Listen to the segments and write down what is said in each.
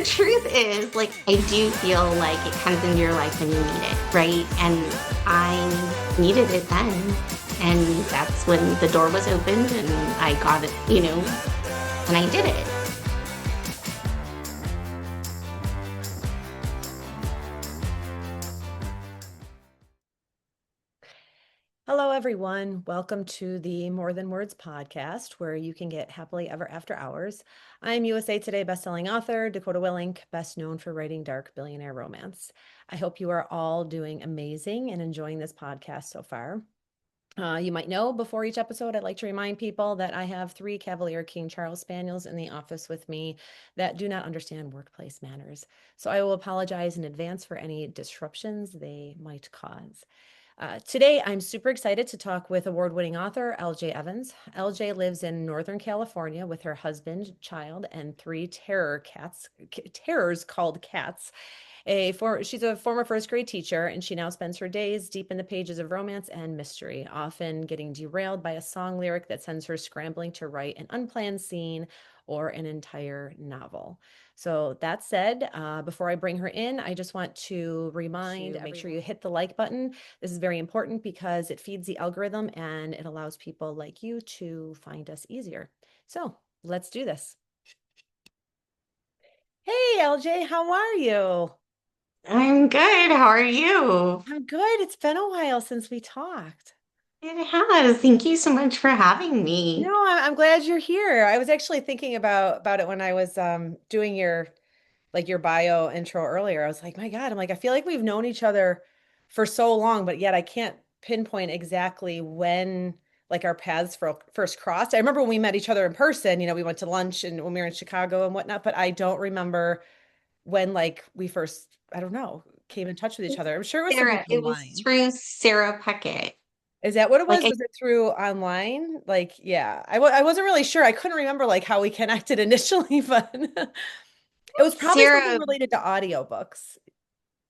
truth is, like, I do feel like it comes into your life when you need it, right? And I needed it then. And that's when the door was opened and I got it, and I did it. Hello, everyone. Welcome to the More Than Words podcast, where you can get happily ever after hours. I'm USA Today Bestselling Author Dakota Willink, best known for writing dark billionaire romance. I hope you are all doing amazing and enjoying this podcast so far. You might know before each episode, I'd like to remind people that I have 3 Cavalier King Charles Spaniels in the office with me that do not understand workplace manners. So I will apologize in advance for any disruptions they might cause. Today, I'm super excited to talk with award-winning author LJ Evans. LJ lives in Northern California with her husband, child, and 3 terrors called cats. She's a former first grade teacher, and she now spends her days deep in the pages of romance and mystery, often getting derailed by a song lyric that sends her scrambling to write an unplanned scene or an entire novel. So that said, before I bring her in, I just want to make sure you hit the like button. This is very important because it feeds the algorithm and it allows people like you to find us easier. So let's do this. Hey, LJ, how are you? I'm good. How are you? I'm good. It's been a while since we talked. It has. Thank you so much for having No, me. I'm glad you're here. I was actually thinking about it when I was doing your bio intro earlier. I was like, my God, I feel like we've known each other for so long, but yet I can't pinpoint exactly when our paths first crossed. I remember when we met each other in person, we went to lunch and when we were in Chicago and whatnot, but I don't remember when we first, I don't know, came in touch with each other. I'm sure it was something Sarah, it was online. through Sarah Puckett. Is that what it Like was? I Was it through online? Yeah, I wasn't really sure. I couldn't remember how we connected initially, but it was probably something Sarah, related to audiobooks.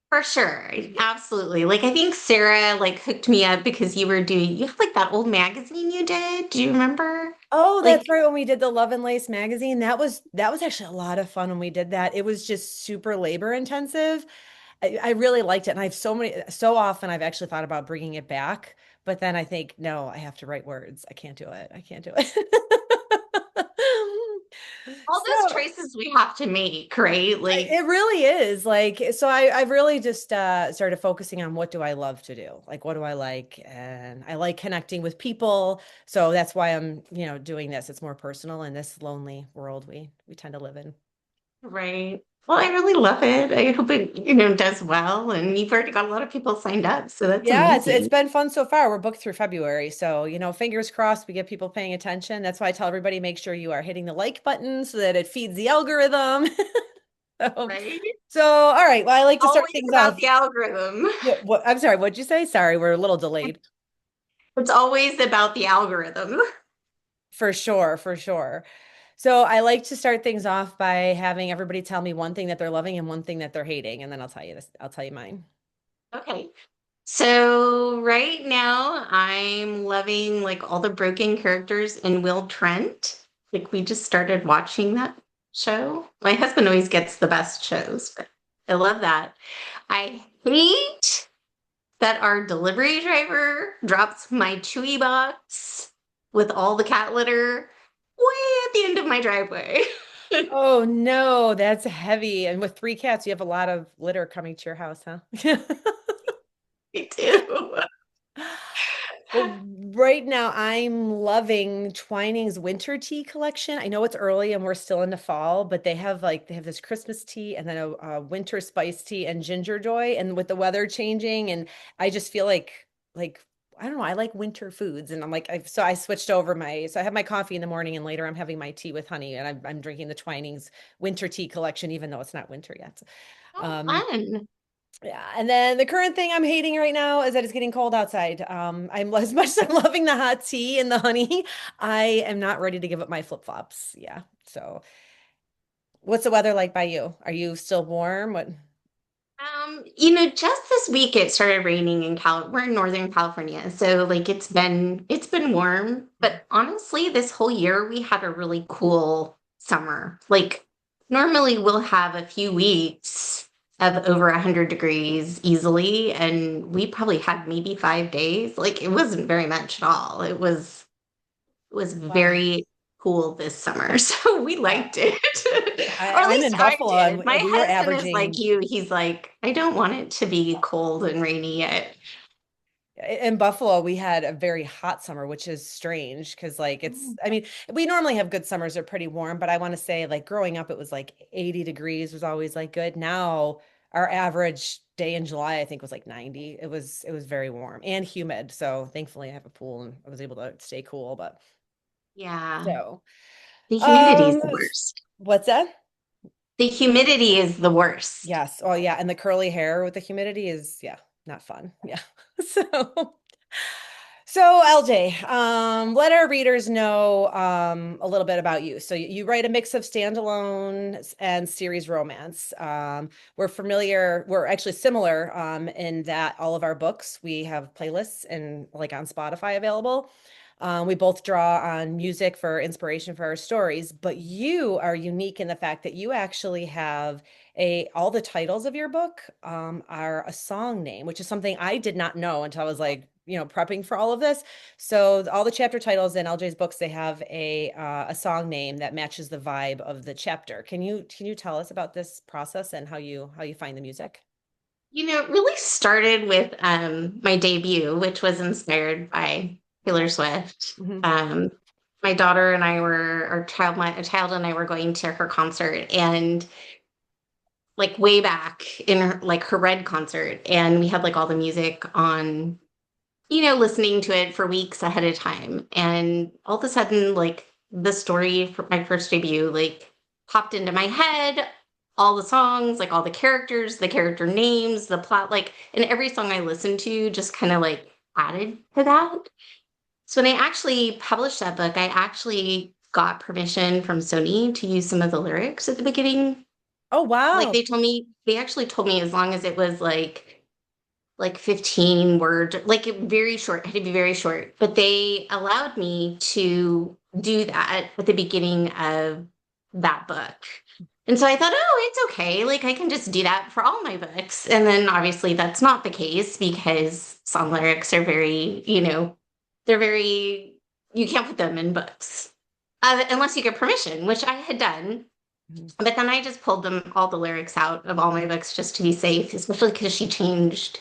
for sure. Absolutely. Like I think Sarah hooked me up because you have like that old magazine you did. Do you remember? Oh, that's Like, right. When we did the Love and Lace magazine, that was actually a lot of fun when we did that. It was just super labor intensive. I really liked it, and so often I've actually thought about bringing it back, but then I think, no, I have to write words. I can't do it. I can't do it. all those So choices we have to make, right? Like, it really is so I've really just started focusing on what do I love to do? Like, what do I like? And I like connecting with people. So that's why I'm, doing this. It's more personal in this lonely world we tend to live in. right. Well, I really love it. I hope it, does well. And you've already got a lot of people signed up, so that's Yeah, it's amazing. been fun so far. We're booked through February. So, fingers crossed we get people paying attention. That's why I tell everybody make sure you are hitting the like button so that it feeds the algorithm. So, Right? all right. Well, I like to start Always things about off. the algorithm. Yeah, I'm sorry, what'd you say? Sorry, we're a little delayed. It's always about the algorithm. For sure, for sure. So I like to start things off by having everybody tell me one thing that they're loving and one thing that they're hating, and then I'll tell you mine. Okay. So right now I'm loving like all the broken characters in Will Trent. Like we just started watching that show. My husband always gets the best shows, but I love that. I hate that our delivery driver drops my Chewy box with all the cat litter way at the end of my driveway. Oh no, that's heavy. And with 3 cats, you have a lot of litter coming to your house, huh? Me too. Well, right now I'm loving Twining's winter tea collection. I know it's early and we're still into fall, but they have this Christmas tea and then a winter spice tea and ginger joy. And with the weather changing, and I just feel like I don't know, I like winter foods, and I'm like so I switched over so I have my coffee in the morning and later I'm having my tea with honey, and I'm drinking the Twining's winter tea collection even though it's not winter yet. Oh, Um, fun. yeah, and then the current thing I'm hating right now is that it's getting cold outside. I'm as much as I'm loving the hot tea and the honey, I am not ready to give up my flip-flops. Yeah. So, what's the weather like by you? Are you still warm? What? Just this week it started raining in We're in Northern California, so like it's been warm, but honestly, this whole year we had a really cool summer. Like normally we'll have a few weeks of over 100 degrees easily, and we probably had maybe 5 days. Like it wasn't very much at all. It was Wow. very cool this summer, so we Yeah. liked it. Or at I'm least in I Buffalo did. and My we were husband is like averaging you. He's like, I don't want it to be cold and rainy yet. in Buffalo, we had a very hot summer, which is strange because, like, I mean, we normally have good summers, they're pretty warm, but I want to say, like, growing up, it was like 80 degrees was always like good. Now, our average day in July, I think, was like 90. It was very warm and humid. So, thankfully, I have a pool and I was able to stay cool. But Yeah. so, The humidity is um, the worst. what's that? The humidity is the worst. Yes. Oh, yeah. And the curly hair with the humidity is, yeah, not fun. Yeah. So, LJ, let our readers know a little bit about you. So you write a mix of standalone and series romance. We're actually similar in that all of our books, we have playlists and like on Spotify available. We both draw on music for inspiration for our stories, but you are unique in the fact that you actually have all the titles of your book are a song name, which is something I did not know until I was like, prepping for all of this. So all the chapter titles in LJ's books, they have a song name that matches the vibe of the chapter. Can you tell us about this process and how you find the music? It really started with my debut, which was inspired by Taylor Swift. Hmm. My daughter and I were, our child, my a child and I were going to her concert, and like way back in her, like her Red concert, and we had like all the music on, listening to it for weeks ahead of time. And all of a sudden, like the story for my first debut, like popped into my head, all the songs, like all the characters, the character names, the plot, like, and every song I listened to just kind of like added to that. So when I actually published that book, I actually got permission from Sony to use some of the lyrics at the beginning. Oh, Like wow. they actually told me as long as it was like 15 words, like very short, it had to be very short. But they allowed me to do that at the beginning of that book. And so I thought, oh, it's okay. Like I can just do that for all my books. And then obviously that's not the case because song lyrics are very, they're very, you can't put them in books unless you get permission, which I had done. Mhm. But then I just pulled them all the lyrics out of all my books just to be safe, especially because she changed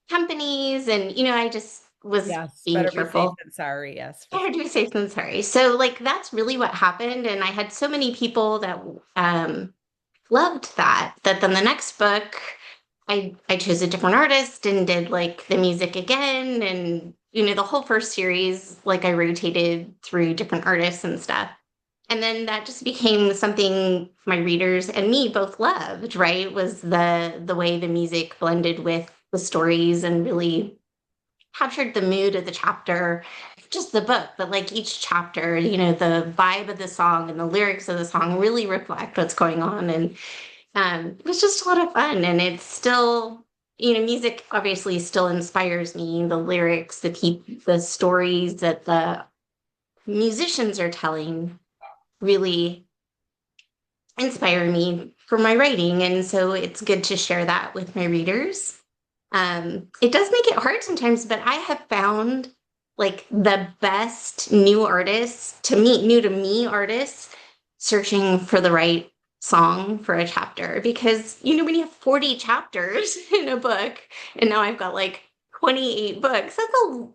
companies and I just was Yes, being better be safe careful. than sorry. Yes, for Better sure. to be safe than sorry. So like that's really what happened. And I had so many people that loved that then the next book I chose a different artist and did like the music again. And the whole first series, like I rotated through different artists and stuff. And then that just became something my readers and me both loved, right? Was the way the music blended with the stories and really captured the mood of the chapter, just the book, but like each chapter, the vibe of the song and the lyrics of the song really reflect what's going on. And it was just a lot of fun. And it's still, music obviously still inspires me. The lyrics, the stories that the musicians are telling really inspire me for my writing. And so it's good to share that with my readers. It does make it hard sometimes, but I have found like the best new to me artists searching for the right song for a chapter because when you have 40 chapters in a book and now I've got like 28 books,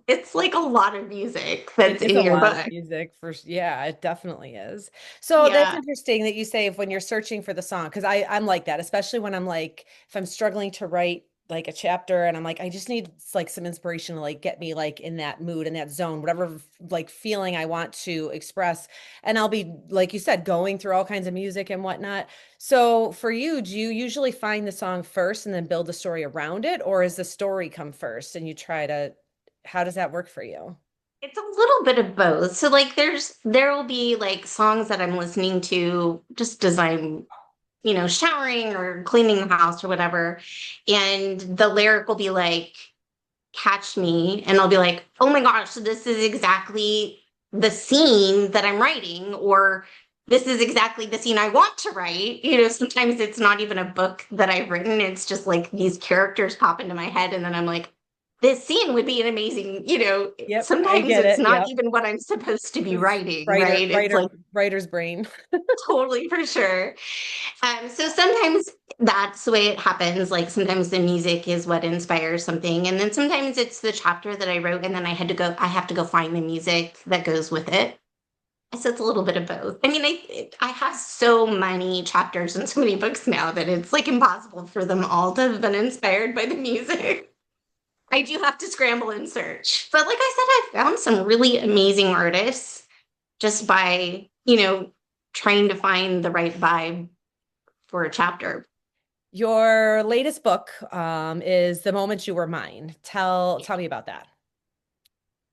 it's like a lot of music It that's is in a your lot of book. music yeah, it definitely is. So that's Yeah. interesting that you say if when you're searching for the song, because I'm like that, especially when I'm like, if I'm struggling to write like a chapter and I'm like, I just need like some inspiration to like get me like in that mood, in that zone, whatever like feeling I want to express. And I'll be, like you said, going through all kinds of music and whatnot. So for you, do you usually find the song first and then build the story around it, or is the story come first and you try to, how does that work for you? It's a little bit of both. So like there will be like songs that I'm listening to just as I'm, showering or cleaning the house or whatever. And the lyric will be like, catch me. And I'll be like, oh my gosh, so this is exactly the scene that I'm writing. Or this is exactly the scene I want to write. Sometimes it's not even a book that I've written. It's just like these characters pop into my head. And then I'm like, this scene would be an amazing, Yep, I sometimes get it's it. not Yep. even what I'm supposed to be It's writing, right? It's like writer's brain. totally for sure. So sometimes that's the way it happens. Like sometimes the music is what inspires something. And then sometimes it's the chapter that I wrote and then I have to go find the music that goes with it. So it's a little bit of both. I mean, I have so many chapters and so many books now that it's like impossible for them all to have been inspired by the music. I do have to scramble and search. But like I said, I've found some really amazing artists just by, trying to find the right vibe for a chapter. Your latest book is The Moment You Were Mine. Tell me about that.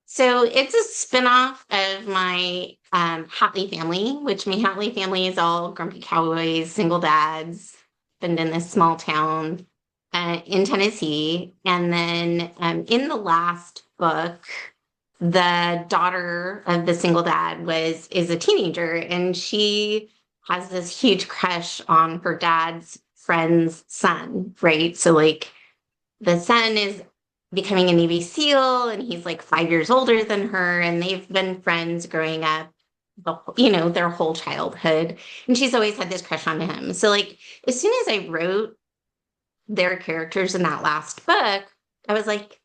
So it's a spinoff of my Hatley family, which my Hatley family is all grumpy cowboys, single dads, been in this small town in Tennessee. And then in the last book, the daughter of the single dad is a teenager, and she has this huge crush on her dad's friend's son, right? So like the son is becoming a Navy SEAL and he's like 5 years older than her and they've been friends growing up their whole childhood and she's always had this crush on him. So like as soon as I wrote their characters in that last book, I was like,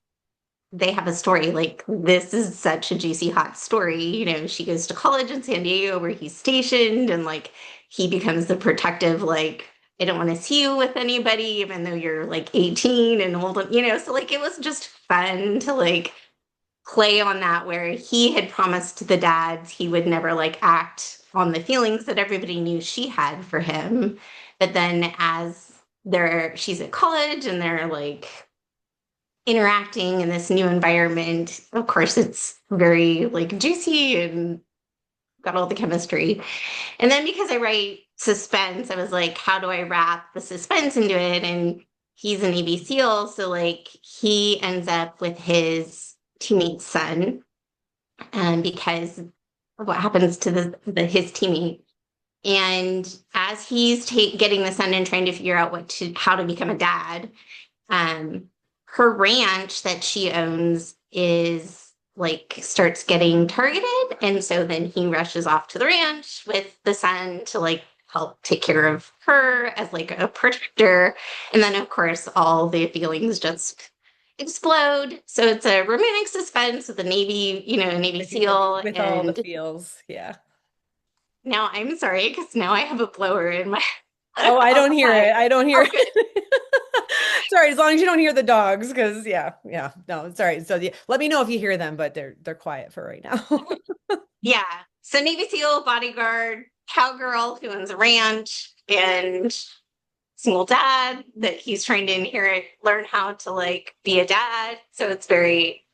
they have a story. Like this is such a juicy hot story. She goes to college in San Diego where he's stationed and like he becomes the protective, like, I don't want to see you with anybody even though you're like 18 and old, so like it was just fun to like play on that where he had promised the dads he would never like act on the feelings that everybody knew she had for him, but then as she's at college and they're like interacting in this new environment. Of course, it's very like juicy and got all the chemistry. And then because I write suspense, I was like, how do I wrap the suspense into it? And he's a Navy SEAL. So like he ends up with his teammate's son because of what happens to his teammate. And as he's getting the son and trying to figure out how to become a dad, um, her ranch that she owns is like starts getting targeted. And so then he rushes off to the ranch with the son to like help take care of her as like a protector. And then, of course, all the feelings just explode. So it's a romantic suspense with a Navy SEAL. With all the And feels. Yeah. now I'm sorry, because now I have a blower in my Oh, I don't hear outside. it. I don't hear Oh, good. it. Sorry, as long as you don't hear the dogs, because yeah. No, sorry. So yeah, let me know if you hear them, but they're quiet for right now. Yeah. So Navy SEAL, bodyguard, cowgirl who owns a ranch, and single dad that he's trying to inherit, learn how to like be a dad. So it's very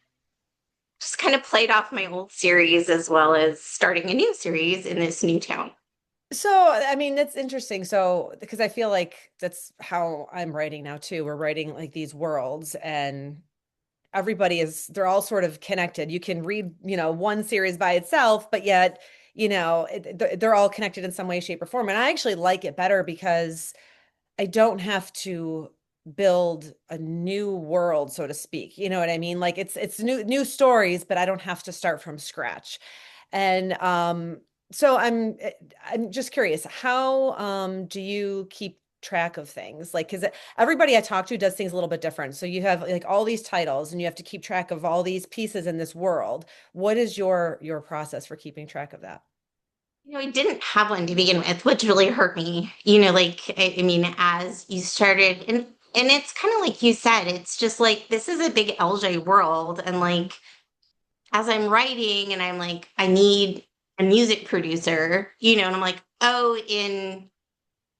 just kind of played off my old series as well as starting a new series in this new town. So, I mean, that's interesting. So, because I feel like that's how I'm writing now too. We're writing like these worlds and they're all sort of connected. You can read, one series by itself, but yet, they're all connected in some way, shape, or form. And I actually like it better because I don't have to build a new world, so to speak. You know what I mean? Like it's new stories, but I don't have to start from scratch. And so I'm just curious, how do you keep track of things? Like, because everybody I talk to does things a little bit different. So you have like all these titles and you have to keep track of all these pieces in this world. What is your process for keeping track of that? I didn't have one to begin with, which really hurt me. I mean, as you started, and it's kind of like you said, it's just like this is a big LJ world, and like as I'm writing, and I'm like, I need a music producer, and I'm like, oh, in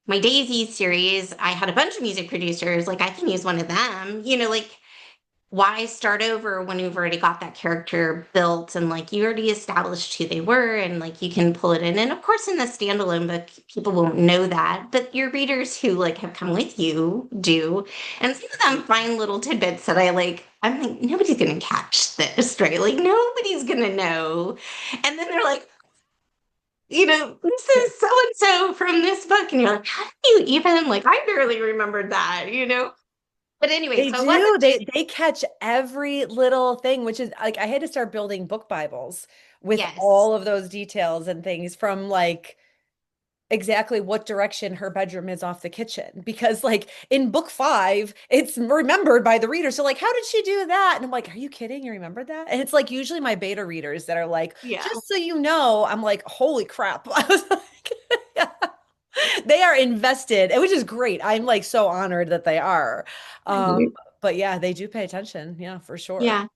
my Daisy series, I had a bunch of music producers, like I can use one of them, like why start over when you've already got that character built and like you already established who they were and like you can pull it in. And of course, in the standalone book, people won't know that, but your readers who like have come with you do. And some of them find little tidbits that I'm like, nobody's gonna catch this, right? Like nobody's gonna know. And then they're like, this is so and so from this book. And you're like, how do you even, like, I barely remembered that. But anyway, They so it wasn't do. just, They catch every little thing, which is like I had to start building book Bibles with yes. all of those details and things from like exactly what direction her bedroom is off the kitchen. Because like in book five, it's remembered by the reader. So like, how did she do that? And I'm like, are you kidding? You remembered that? And it's like usually my beta readers that are like, Yeah. just so you know, I'm like, holy crap. I was like, yeah. They are invested, which is great. I'm like so honored that they are. Um, Mhm. but yeah, they do pay attention. Yeah, for sure. Yeah.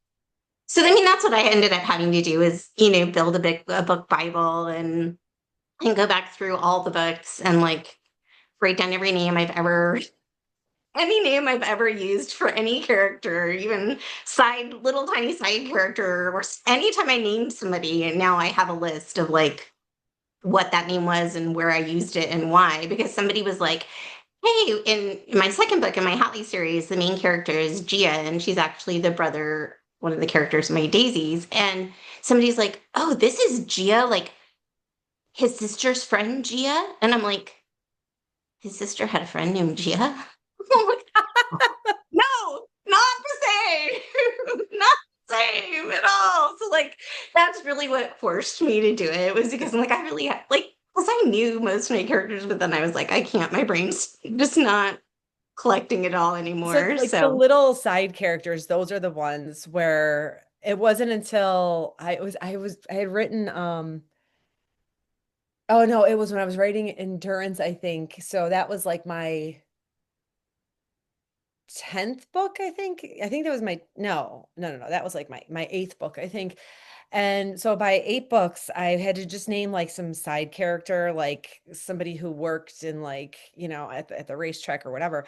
So, I mean, that's what I ended up having to do is, build a book Bible and go back through all the books and like write down any name I've ever used for any character, even little tiny side character, or anytime I named somebody, and now I have a list of like what that name was and where I used it and why. Because somebody was like, hey, in my second book in my Hatley series, the main character is Gia, and she's actually one of the characters in my Daisies. And somebody's like, oh, this is Gia, like his sister's friend Gia. And I'm like, his sister had a friend named Gia? I'm like, no, not the same. Not the same at all. So like that's really what forced me to do it, was because I'm like, I really like, because I knew most of my characters, but then I was like, I can't, my brain's just not collecting it all So anymore. like the So little side characters, those are the ones where it wasn't until I had written oh no, it was when I was writing Endurance, I think. So that was like my 10th book, I think. I think that was my no. That was like my eighth book, I think. And so by eight books, I had to just name like some side character, like somebody who worked in like, at the racetrack or whatever.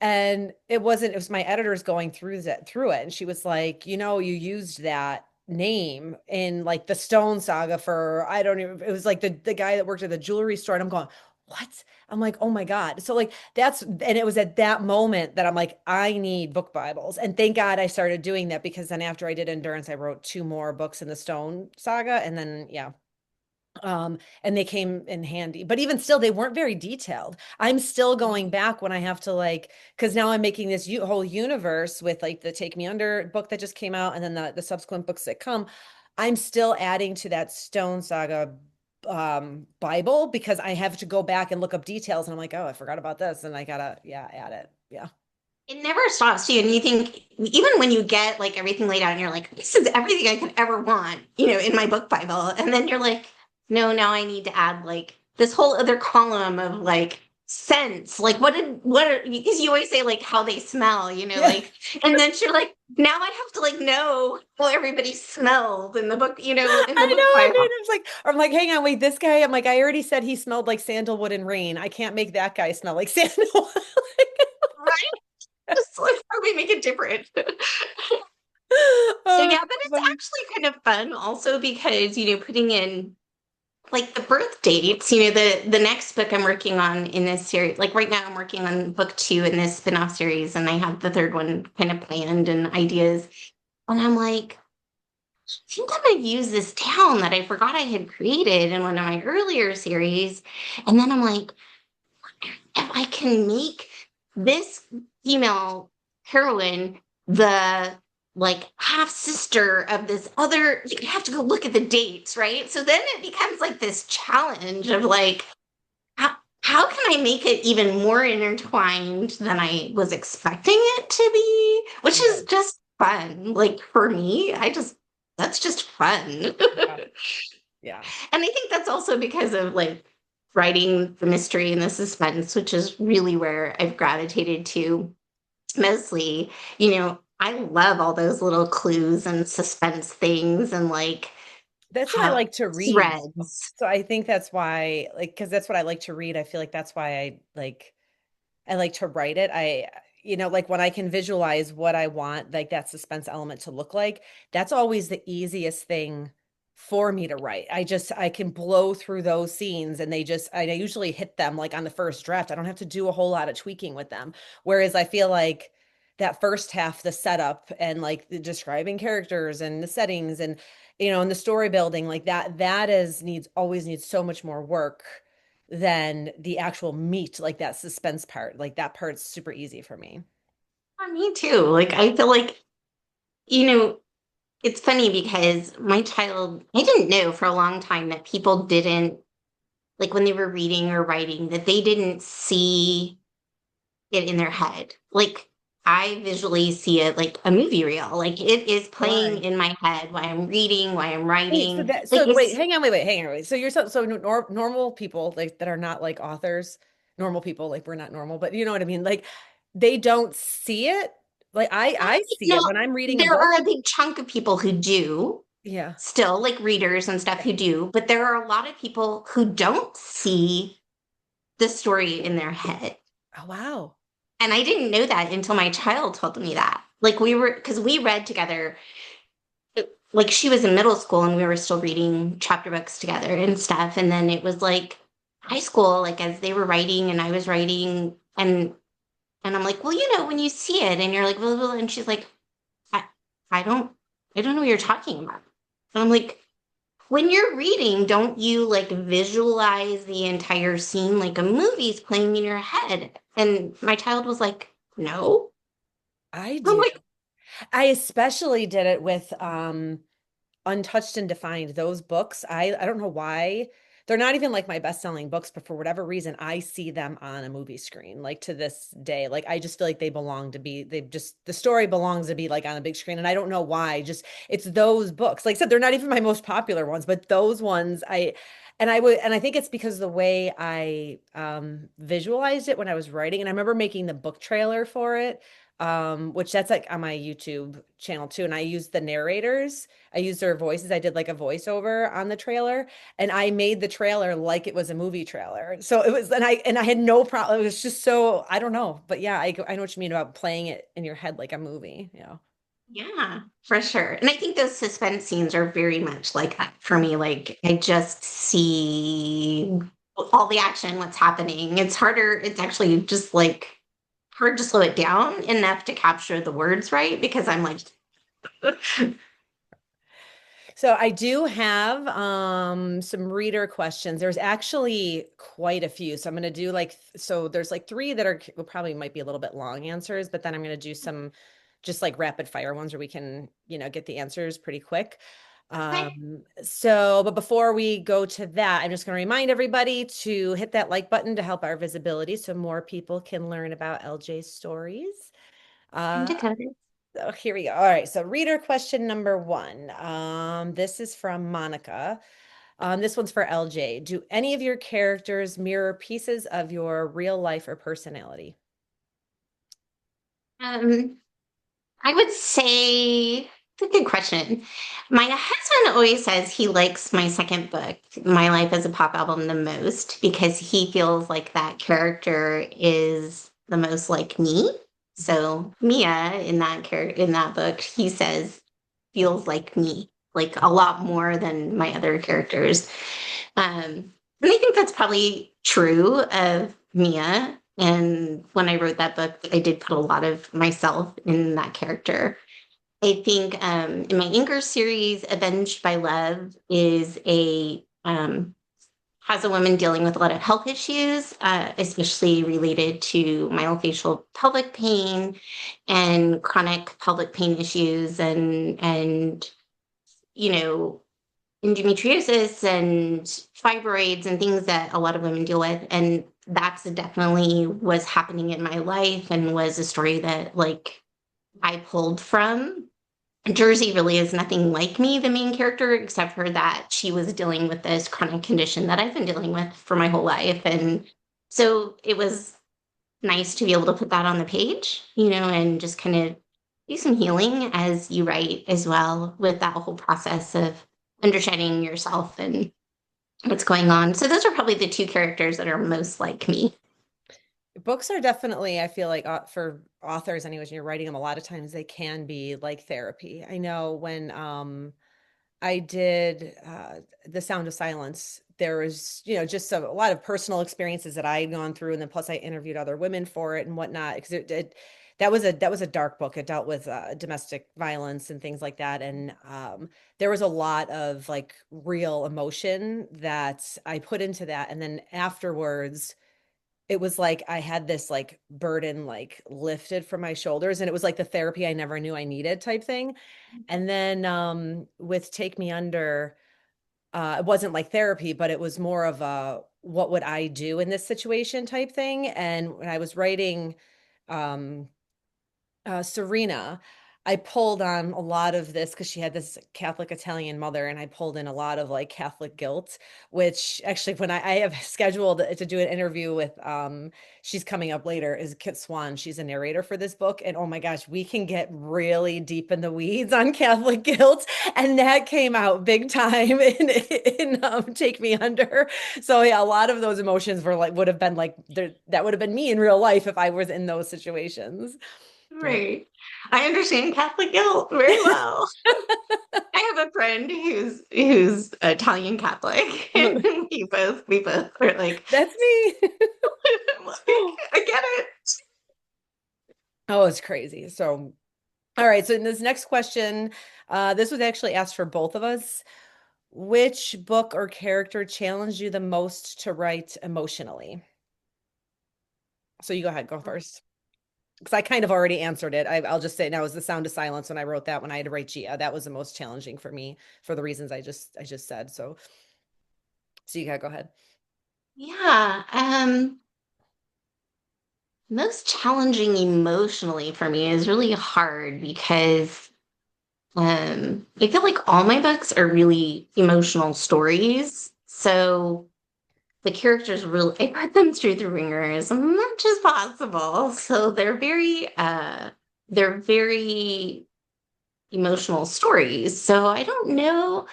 And it was my editors going through it. And she was like, you used that name in like the Stone Saga for, I don't even, it was like the guy that worked at the jewelry store. And I'm going, what? I'm like, oh my God. So like and it was at that moment that I'm like, I need book Bibles. And thank God I started doing that, because then after I did Endurance, I wrote two more books in the Stone Saga. And then yeah, and they came in handy, but even still they weren't very detailed. I'm still going back when I have to like, because now I'm making this whole universe with like the Take Me Under book that just came out, and then the subsequent books that come. I'm still adding to that Stone Saga Bible, because I have to go back and look up details, and I'm like, oh, I forgot about this, and I gotta, yeah, add it. Yeah. it never stops you. And you think, even when you get like everything laid out and you're like, this is everything I could ever want, in my book Bible. And then you're like, no, now I need to add like this whole other column of like scents. Like because you always say like how they smell, Yeah. like, and then you're like, now I have to like know how everybody smelled in the book, in the I book know. And Bible. it's like, I'm like, hang on, wait, this guy, I'm like, I already said he smelled like sandalwood and rain. I can't make that guy smell like sandalwood. Right? Just like how we make it different. So Oh, yeah, it's but so it's funny. actually kind of fun also because, putting in like the birth dates, the next book I'm working on in this series, like right now I'm working on book two in this spin-off series, and I have the third one kind of planned and ideas. And I'm like, I think I'm gonna use this town that I forgot I had created in one of my earlier series. And then I'm like, if I can make this female heroine the like half sister of this other, you have to go look at the dates, right? So then it becomes like this challenge of like, how can I make it even more intertwined than I was expecting it to be? Which is Right. just fun. Like for me, that's just fun. Yeah. Yeah. And I think that's also because of like writing the mystery and the suspense, which is really where I've gravitated to mostly. I love all those little clues and suspense things and like That's what I how like to read. threads. So I think that's why, like, because that's what I like to read. I feel like that's why I like to write it. Like when I can visualize what I want, like that suspense element to look like, that's always the easiest thing for me to write. I can blow through those scenes, and I usually hit them like on the first draft. I don't have to do a whole lot of tweaking with them. Whereas I feel like that first half, the setup and like the describing characters and the settings, and And the story building like that is needs always needs so much more work than the actual meat, like that suspense part. Like that part's super easy for me. Me too. Like I feel like, you know, it's funny because my child, I didn't know for a long time that people didn't, like when they were reading or writing, that they didn't see it in their head. Like I visually see it like a movie reel. Like it is playing Why? in my head while I'm reading, while I'm Wait, so writing. that Like so wait, it's, hang on, hang on, wait. So you're normal people like that are not like authors, normal people, like we're not normal, but you know what I mean? Like they don't see it. Like I see no, it when I'm reading a there book. are a big chunk of people who do Yeah. still, like readers and stuff Yeah. who do, but there are a lot of people who don't see the story in their head. Oh wow. And I didn't know that until my child told me that. Like we were, because we read together, like she was in middle school and we were still reading chapter books together and stuff. And then it was like high school, like as they were writing and I was writing, and I'm like, well, when you see it and you're like, blah, blah, blah, and she's like, I, I don't, I don't know what you're talking about. And I'm like, when you're reading, don't you like visualize the entire scene like a movie's playing in your head? And my child was like, no. I I'm do. like, I especially did it with Untouched and Defined, those books. I don't know why. They're not even like my best-selling books, but for whatever reason, I see them on a movie screen, like to this day. Like I just feel like the story belongs to be like on a big screen. And I don't know why. Just it's those books. Like I said, they're not even my most popular ones, but those ones and I think it's because the way I visualized it when I was writing. And I remember making the book trailer for it. Which that's like on my YouTube channel too. And I used the narrators. I used their voices. I did like a voiceover on the trailer and I made the trailer like it was a movie trailer. So it was, and I had no problem. It was just so, I don't know. But yeah, I know what you mean about playing it in your head like a movie, you know. yeah, for sure. And I think those suspense scenes are very much like that for me. Like I just see all the action, what's happening. It's harder. It's actually just like hard to slow it down enough to capture the words right because I'm like, So I do have some reader questions. There's actually quite a few. So I'm going to do so there's like three that are probably might be a little bit long answers, but then I'm going to do some just like rapid fire ones where we can, get the answers pretty quick. okay, But before we go to that, I'm just going to remind everybody to hit that like button to help our visibility so more people can learn about LJ's stories. I'm Uh, Dakota. so here we go. All right. So reader question number one. This is from Monica. This one's for LJ. Do any of your characters mirror pieces of your real life or personality? Um, I would say it's a good question. My husband always says he likes my second book, My Life as a Pop Album, the most because he feels like that character is the most like me. So Mia in that book, he says feels like me, like a lot more than my other characters. And I think that's probably true of Mia. And when I wrote that book, I did put a lot of myself in that character. I think in my Anchor series, Avenged by Love is has a woman dealing with a lot of health issues, especially related to myofascial pelvic pain and chronic pelvic pain issues and you know endometriosis and fibroids and things that a lot of women deal with. And that's definitely was happening in my life and was a story that like I pulled from. Jersey really is nothing like me, the main character, except for that she was dealing with this chronic condition that I've been dealing with for my whole life. And so it was nice to be able to put that on the page, and just kind of do some healing as you write as well with that whole process of understanding yourself and what's going on. So those are probably the two characters that are most like me. Books are definitely, I feel like for authors, anyways, when you're writing them, a lot of times they can be like therapy. I know when I did The Sound of Silence. There was, just a lot of personal experiences that I had gone through, and then plus I interviewed other women for it and whatnot. Because that was a dark book. It dealt with domestic violence and things like that, and there was a lot of like real emotion that I put into that, and then afterwards it was like I had this like burden like lifted from my shoulders, and it was like the therapy I never knew I needed type thing. And then with Take Me Under, it wasn't like therapy, but it was more of a what would I do in this situation type thing. And when I was writing um Serena, I pulled on a lot of this because she had this Catholic Italian mother, and I pulled in a lot of like Catholic guilt, which actually, when I have scheduled to do an interview with, she's coming up later, is Kit Swan. She's a narrator for this book. And oh my gosh, we can get really deep in the weeds on Catholic guilt. And that came out big time in Take Me Under. So yeah, a lot of those emotions were like, would have been like, that would have been me in real life if I was in those situations. Yeah. Right. I understand Catholic guilt very well. I have a friend who's Italian Catholic, and we both are like, That's me. I get it. Oh, it's crazy. So, all right. So, in this next question, this was actually asked for both of us. Which book or character challenged you the most to write emotionally? So, you go ahead, go first. Because I kind of already answered it. I'll just say now is The Sound of Silence. When I wrote that, when I had to write Gia, that was the most challenging for me for the reasons I just said. So you gotta go ahead. Yeah. Most challenging emotionally for me is really hard because I feel like all my books are really emotional stories. So the characters really, I put them through the ringer as much as possible. So they're very emotional stories. So I don't know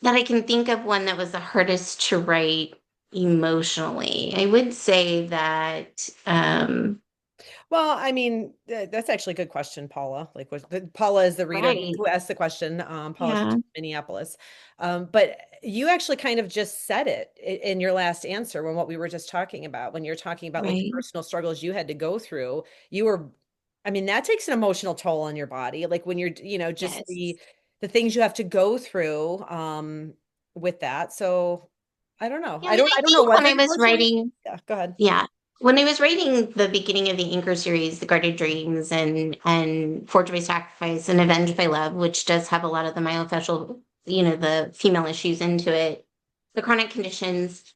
that I can think of one that was the hardest to write emotionally. I would say that, Well, I mean, that's actually a good question, Paula. Like, Paula is the reader right. who asked the question. Paula Yeah. from Minneapolis. But you actually kind of just said it in your last answer when what we were just talking about, when you're talking about like the Right. personal struggles you had to go through. You were, I mean, that takes an emotional toll on your body. Like when you're, just Yes. the things you have to go through with that. So I don't know. Yeah, I and don't I I don't know. think Was when I it was emotionally? writing, Yeah, go ahead. yeah, when I was writing the beginning of the Anchor series, The Guarded Dreams and Forged by Sacrifice and Avenged by Love, which does have a lot of the myofascial, the female issues into it, the chronic conditions,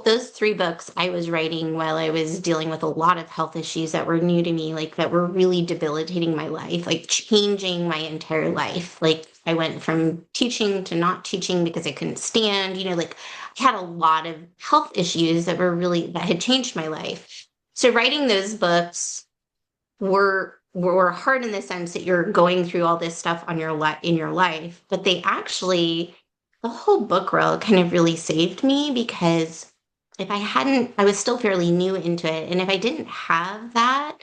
those three books I was writing while I was dealing with a lot of health issues that were new to me, like that were really debilitating my life, like changing my entire life. Like I went from teaching to not teaching because I couldn't stand, like I had a lot of health issues that had changed my life. So writing those books were hard in the sense that you're going through all this stuff on in your life, but they actually the whole book row kind of really saved me because if I hadn't, I was still fairly new into it, and if I didn't have that,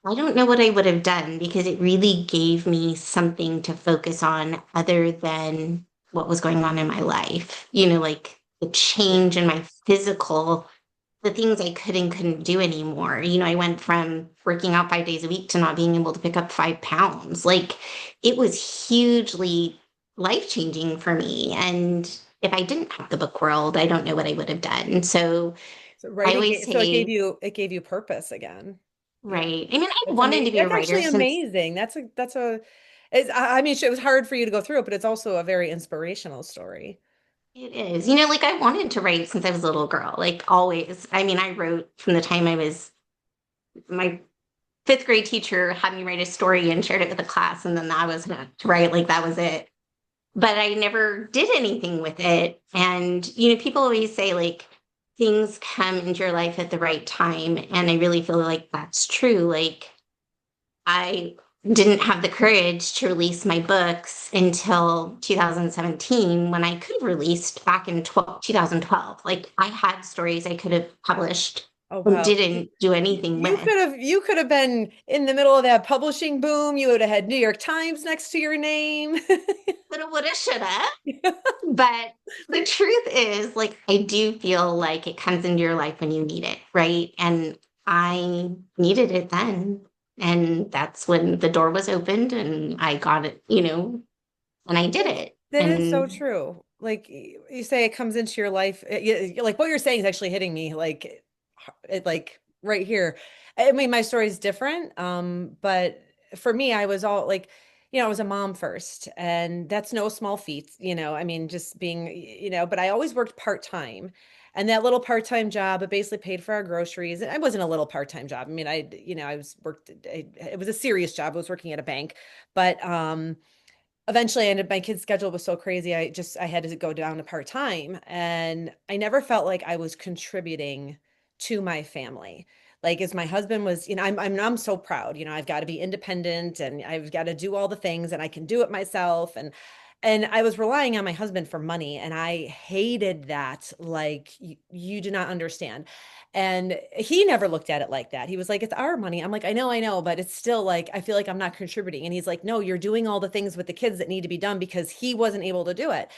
I don't know what I would have done because it really gave me something to focus on other than what was going on in my life. Like the change in my physical, the things I could and couldn't do anymore. I went from working out 5 days a week to not being able to pick up 5 pounds. Like it was hugely life changing for me. And if I didn't have the book world, I don't know what I would have done. So So I writing, always so say, it gave you purpose again. Yeah. right. I mean, I That's wanted to amazing. be a That's writer actually since amazing. I mean, it was hard for you to go through it, but it's also a very inspirational story. it is. Like I wanted to write since I was a little girl, like always. I mean, I wrote from the time my fifth grade teacher had me write a story and shared it with the class, and then that was it, right? Like that was it. But I never did anything with it. And, people always say like things come into your life at the right time. And I really feel like that's true. Like I didn't have the courage to release my books until 2017 when I could have released back in 2012. Like I had stories I could have published Oh and wow. didn't do anything with. You could have been in the middle of that publishing boom. You would have had New York Times next to your name. Coulda, woulda, shoulda. But the truth is, like, I do feel like it comes into your life when you need it, right? And I needed it then. And that's when the door was opened and I got it, and I did it. That is so And true. Like you say, it comes into your life. Like what you're saying is actually hitting me. Like right here. I mean, my story is different. But for me, I was all like, I was a mom first, and that's no small feat. I mean, just being, But I always worked part-time, and that little part-time job, it basically paid for our groceries. And I wasn't a little part-time job. I mean, it was a serious job. I was working at a bank, but eventually I ended my kid's schedule was so crazy. I had to go down to part-time, and I never felt like I was contributing to my family. Like as my husband was, I'm so proud, I've got to be independent and I've got to do all the things and I can do it myself. And I was relying on my husband for money, and I hated that. Like you do not understand. And he never looked at it like that. He was like, it's our money. I'm like, I know, but it's still like, I feel like I'm not contributing. And he's like, no, you're doing all the things with the kids that need to be done, because he wasn't able to do it.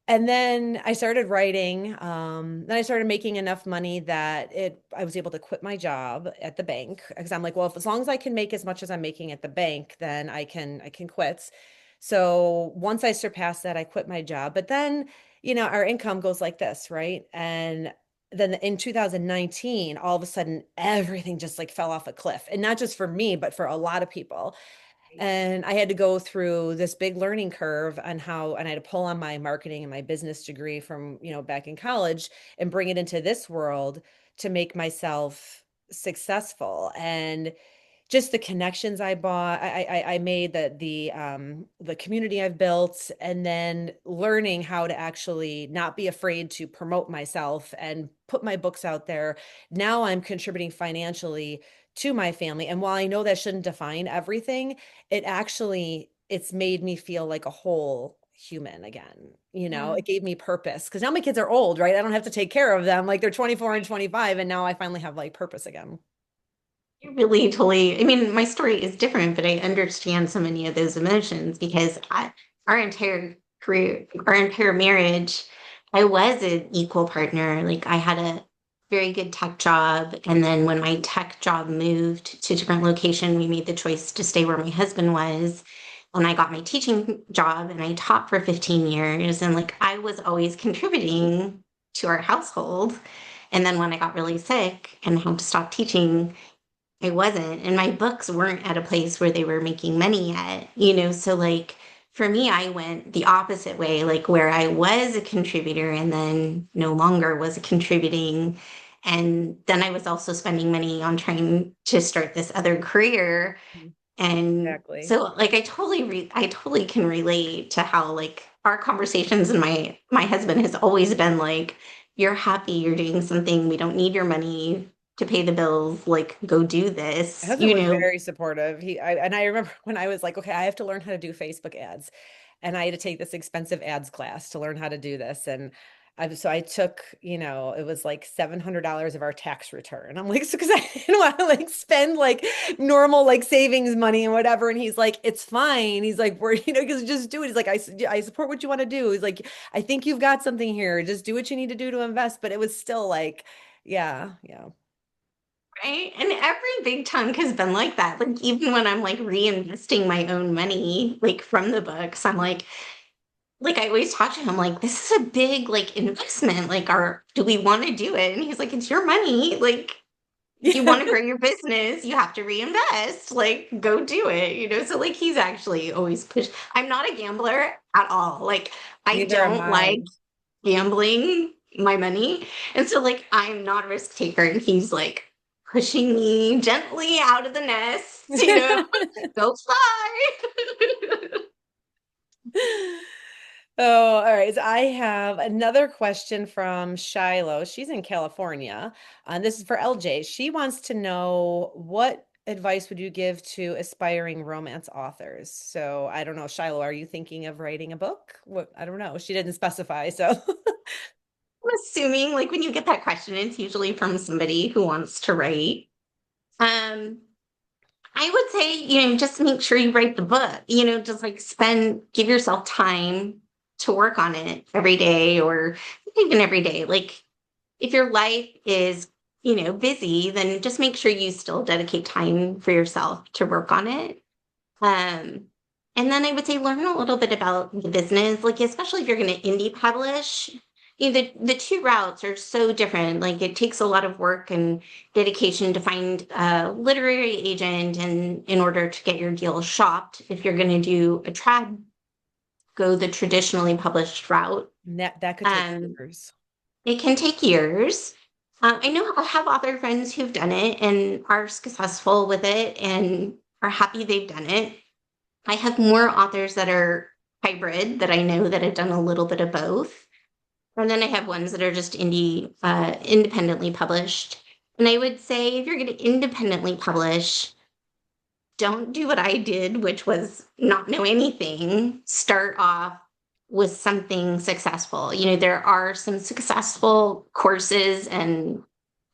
And then I started writing. Then I started making enough money that I was able to quit my job at the bank, because I'm like, well, as long as I can make as much as I'm making at the bank, then I can quit. So once I surpassed that, I quit my job. But then, our income goes like this, right? And then in 2019, all of a sudden, everything just like fell off a cliff. And not just for me, but for a lot of people. And I had to go through this big learning curve on and I had to pull on my marketing and my business degree from, back in college, and bring it into this world to make myself successful. And just the connections I made, the community I've built, and then learning how to actually not be afraid to promote myself and put my books out there. Now I'm contributing financially to my family. And while I know that shouldn't define everything, it's made me feel like a whole human again. It gave me purpose, because now my kids are old, right? I don't have to take care of them. Like they're 24 and 25, and now I finally have like purpose again. I really totally, I mean, my story is different, but I understand so many of those emotions because our entire career, our entire marriage, I was an equal partner. Like I had a very good tech job. And then when my tech job moved to a different location, we made the choice to stay where my husband was. When I got my teaching job and I taught for 15 years, and like I was always contributing to our household. And then when I got really sick and had to stop teaching, I wasn't, and my books weren't at a place where they were making money yet. So like for me, I went the opposite way, like where I was a contributor and then no longer was contributing. And then I was also spending money on trying to start this other career. And Exactly. so like I totally can relate to how like our conversations, and my husband has always been like, you're happy, you're doing something, we don't need your money to pay the bills, like go do My this, husband was very supportive. And I remember when I was like, okay, I have to learn how to do Facebook ads. And I had to take this expensive ads class to learn how to do this. And so I took, it was like $700 of our tax return. I'm like, so because I didn't want to like spend like normal like savings money and whatever. And he's like, it's fine. He's like, because just do it. He's like, I support what you want to do. He's like, I think you've got something here. Just do what you need to do to invest. But it was still like, yeah, yeah. right. And every big chunk has been like that. Like even when I'm like reinvesting my own money, like from the books, I'm like I always talk to him like this is a big like investment. Like, do we want to do it? And he's like, it's your money. Like if you want to grow your business, you have to reinvest. Like, go do it. So like he's actually always pushed. I'm not a gambler at all. Like I Neither am don't like I. gambling my money. And so like I'm not a risk taker, and he's like pushing me gently out of the nest, go fly. Oh, all right. So I have another question from Shiloh. She's in California. And this is for LJ. She wants to know, what advice would you give to aspiring romance authors? So I don't know, Shiloh, are you thinking of writing a book? What, I don't know. She didn't specify. So I'm assuming like when you get that question, it's usually from somebody who wants to write. Um, I would say, just make sure you write the book, just like give yourself time to work on it every day, or even every day. Like if your life is, busy, then just make sure you still dedicate time for yourself to work on it. Um, and then I would say learn a little bit about the business, like especially if you're going to indie publish. The two routes are so different. Like it takes a lot of work and dedication to find a literary agent, and in order to get your deal shopped, if you're going to do a trad, go the traditionally published route. That could take Um, years. it can take years. I know I have author friends who've done it and are successful with it and are happy they've done it. I have more authors that are hybrid that I know that have done a little bit of both. And then I have ones that are just independently published. And I would say if you're going to independently publish, don't do what I did, which was not know anything. Start off with something successful. There are some successful courses and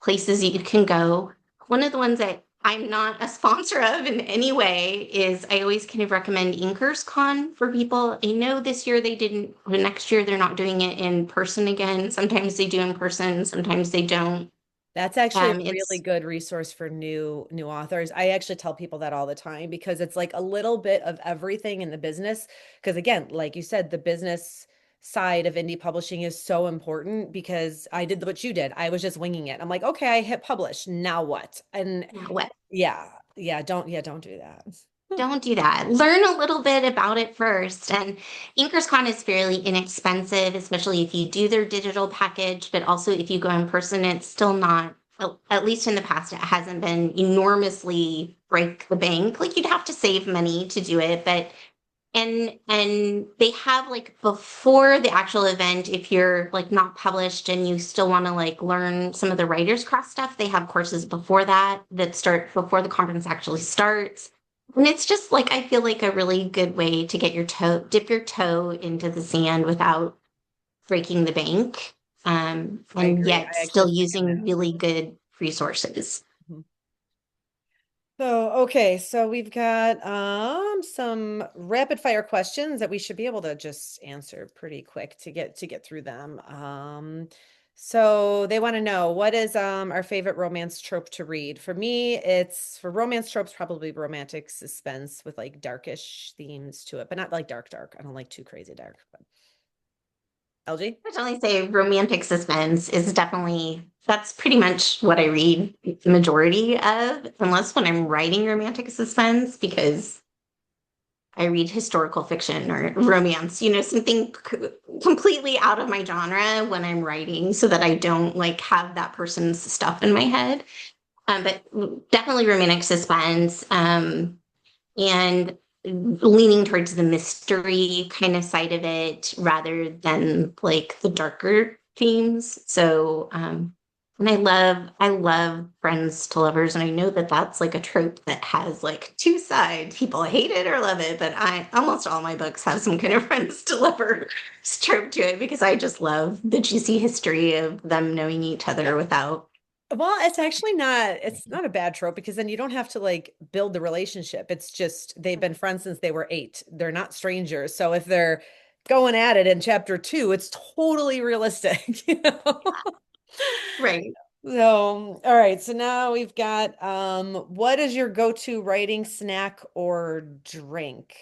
places you can go. One of the ones that I'm not a sponsor of in any way is I always kind of recommend Inkers Con for people. I know this year they didn't, the next year they're not doing it in person again. Sometimes they do in person, sometimes they don't. That's actually a really It's good resource for new authors. I actually tell people that all the time because it's like a little bit of everything in the business. Because again, like you said, the business side of indie publishing is so important because I did what you did. I was just winging it. I'm like, okay, I hit publish. Now what? And what don't do that. don't do that. Learn a little bit about it first. And InkersCon is fairly inexpensive, especially if you do their digital package, but also if you go in person, it's still not, well, at least in the past, it hasn't been enormously break the bank. Like you'd have to save money to do it, but and they have like before the actual event, if you're like not published and you still want to like learn some of the writers cross stuff, they have courses before that start before the conference actually starts. And it's just like I feel like a really good way to get dip your toe into the sand without breaking the bank, I and agree. yet I actually still second using that. really good resources. Mhm. So, okay, so we've got some rapid fire questions that we should be able to just answer pretty quick to get through them. So they want to know what is our favorite romance trope to read? For me, it's for romance tropes, probably romantic suspense with like darkish themes to it, but not like dark. I don't like too crazy dark, but LG? I definitely say romantic suspense is definitely that's pretty much what I read the majority of, unless when I'm writing romantic suspense, because I read historical fiction or romance, something completely out of my genre when I'm writing so that I don't like have that person's stuff in my head. But definitely romantic suspense. And leaning towards the mystery kind of side of it rather than like the darker themes. So, and I love friends to lovers, and I know that that's like a trope that has like two sides. People hate it or love it, but I almost all my books have some kind of friends to lovers trope to it because I just love the juicy history of them knowing each other without. Well, it's not a bad trope because then you don't have to like build the relationship. It's just they've been friends since they were 8. They're not strangers. So if they're going at it in chapter 2, it's totally realistic, you know? Right. So, all right. So now we've got what is your go-to writing snack or drink?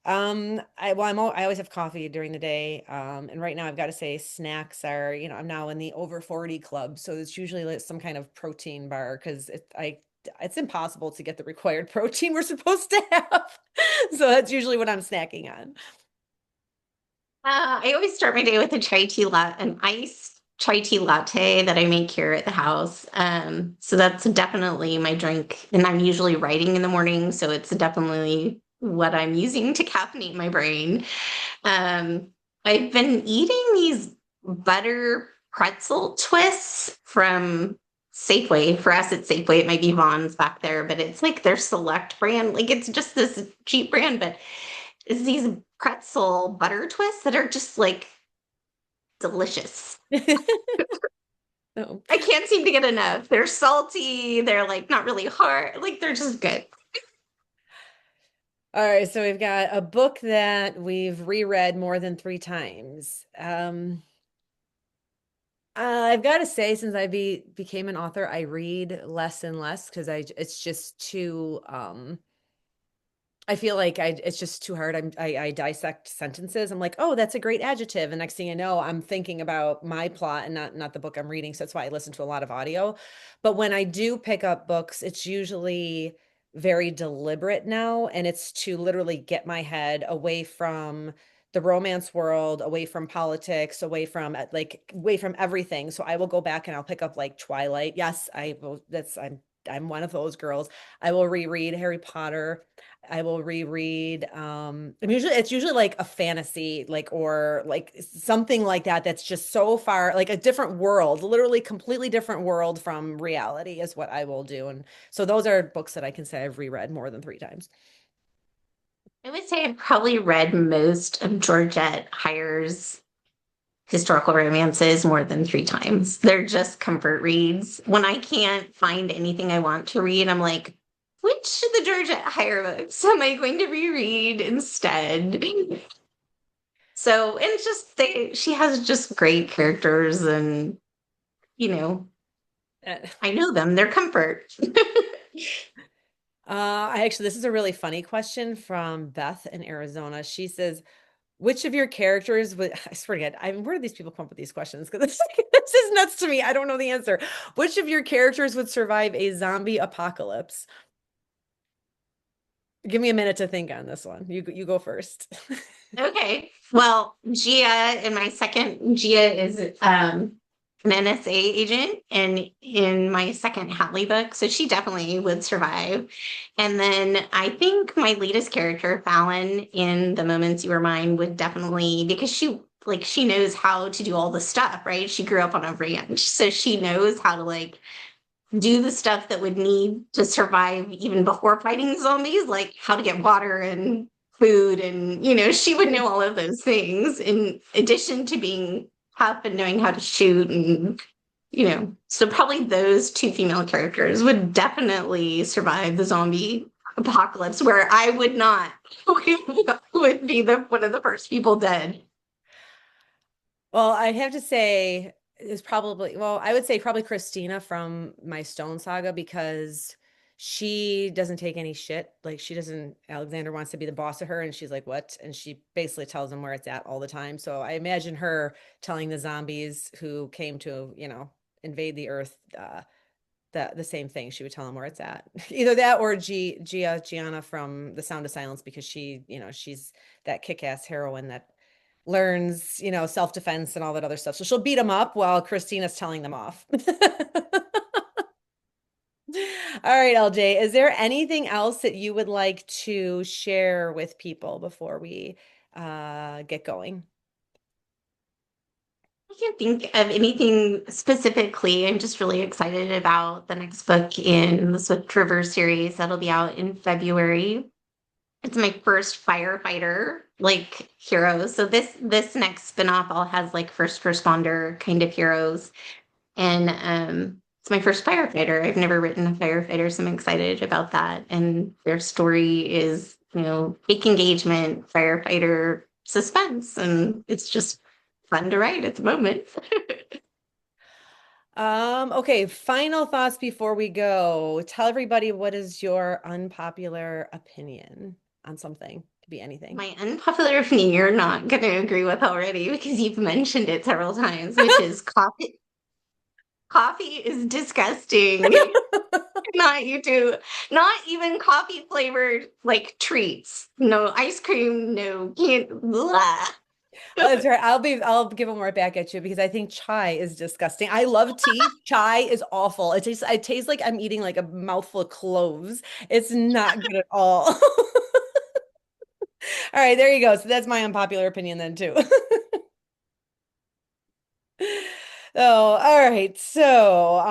I always have coffee during the day. And right now I've got to say snacks are, I'm now in the over 40 club, so it's usually like some kind of protein bar because it's impossible to get the required protein we're supposed to have. So that's usually what I'm snacking on. I always start my day with a an iced chai tea latte that I make here at the house. So that's definitely my drink. And I'm usually writing in the morning, so it's definitely what I'm using to caffeinate my brain. Um, I've been eating these butter pretzel twists from Safeway. For us, it's Safeway. It might be Vaughn's back there, but it's like their select brand. Like it's just this cheap brand, but it's these pretzel butter twists that are just like delicious. So, I can't seem to get enough. They're salty, they're like not really hard, like they're just good. all right, so we've got a book that we've reread more than 3 times. I've got to say, since became an author, I read less and less because it's just too I feel like it's just too hard. I dissect sentences. I'm like, oh, that's a great adjective. And next thing you know, I'm thinking about my plot and not the book I'm reading. So that's why I listen to a lot of audio. But when I do pick up books, it's usually very deliberate now. And it's to literally get my head away from the romance world, away from politics, away from everything. So I will go back and I'll pick up like Twilight. Yes, I will. I'm one of those girls. I will reread Harry Potter. I will reread. It's usually like a fantasy, or like something like that. That's just so far, like a different world, literally completely different world from reality is what I will do. And so those are books that I can say I've reread more than 3 times. I would say I've probably read most of Georgette Heyer's historical romances more than 3 times. They're just comfort reads. When I can't find anything I want to read, I'm like, which of the Georgette Heyer books am I going to reread instead? So, and it's just she has just great characters, and you know, Uh, I know them. They're comfort. this is a really funny question from Beth in Arizona. She says, which of your characters would, I swear to God, where do these people come up with these questions? Because this is nuts to me. I don't know the answer. Which of your characters would survive a zombie apocalypse? Give me a minute to think on this one. You go first. Okay. Well, Gia is an NSA agent, and in my second Hatley book, so she definitely would survive. And then I think my latest character, Fallon, in The Moments You Were Mine, would definitely, because she knows how to do all the stuff, right? She grew up on a ranch, so she knows how to do the stuff that would need to survive even before fighting zombies, like how to get water and food. And, she would know all of those things in addition to being tough and knowing how to shoot. And, so probably those two female characters would definitely survive the zombie apocalypse, where I would not, would be one of the first people dead. Well, I have to say I would say probably Christina from my Stone Saga because she doesn't take any shit. Like Alexander wants to be the boss of her and she's like, what? And she basically tells him where it's at all the time. So I imagine her telling the zombies who came to, invade the earth, the same thing. She would tell them where it's at. Either that or Gianna from The Sound of Silence because she's that kick-ass heroine that learns, self-defense and all that other stuff. So she'll beat them up while Christina's telling them off. All right, LJ, is there anything else that you would like to share with people before we get going? I can't think of anything specifically. I'm just really excited about the next book in the Swift River series that'll be out in February. It's my first firefighter hero. So this next spinoff all has first responder kind of heroes. And it's my first firefighter. I've never written a firefighter, so I'm excited about that. And their story is, fake engagement, firefighter suspense, and it's just fun to write at the moment. Okay, final thoughts before we go. Tell everybody what is your unpopular opinion on something. Could be anything. My unpopular opinion you're not going to agree with already because you've mentioned it several times, which is coffee. Coffee is disgusting. Not you do. Not even coffee flavored treats. No ice cream, no can't. Blah. Oh, that's right. I'll give them right back at you because I think chai is disgusting. I love tea. Chai is awful. It tastes like I'm eating like a mouthful of cloves. It's not good at all. All right, there you go. So that's my unpopular opinion then too. Oh, all right. So,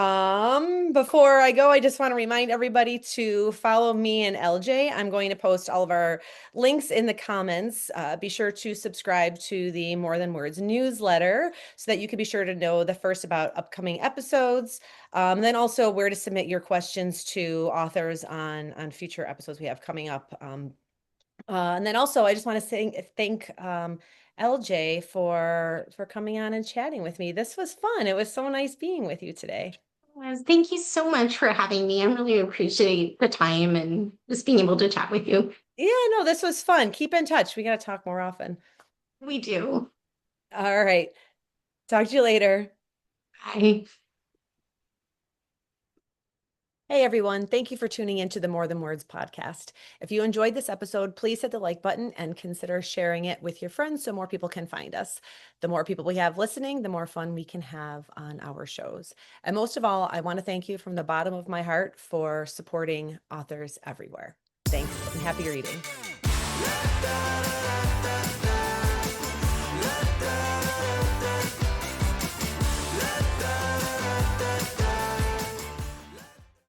before I go, I just want to remind everybody to follow me and LJ. I'm going to post all of our links in the comments. Be sure to subscribe to the More Than Words newsletter so that you can be sure to know the first about upcoming episodes. Then also where to submit your questions to authors on future episodes we have coming up. And then also, I just want to thank LJ for coming on and chatting with me. This was fun. It was so nice being with you today. Yes, thank you so much for having me. I really appreciate the time and just being able to chat with you. Yeah, no, this was fun. Keep in touch. We got to talk more often. We do. All right. Talk to you later. Bye. Hey everyone, thank you for tuning into the More Than Words podcast. If you enjoyed this episode, please hit the like button and consider sharing it with your friends so more people can find us. The more people we have listening, the more fun we can have on our shows. And most of all, I want to thank you from the bottom of my heart for supporting authors everywhere. Thanks and happy reading.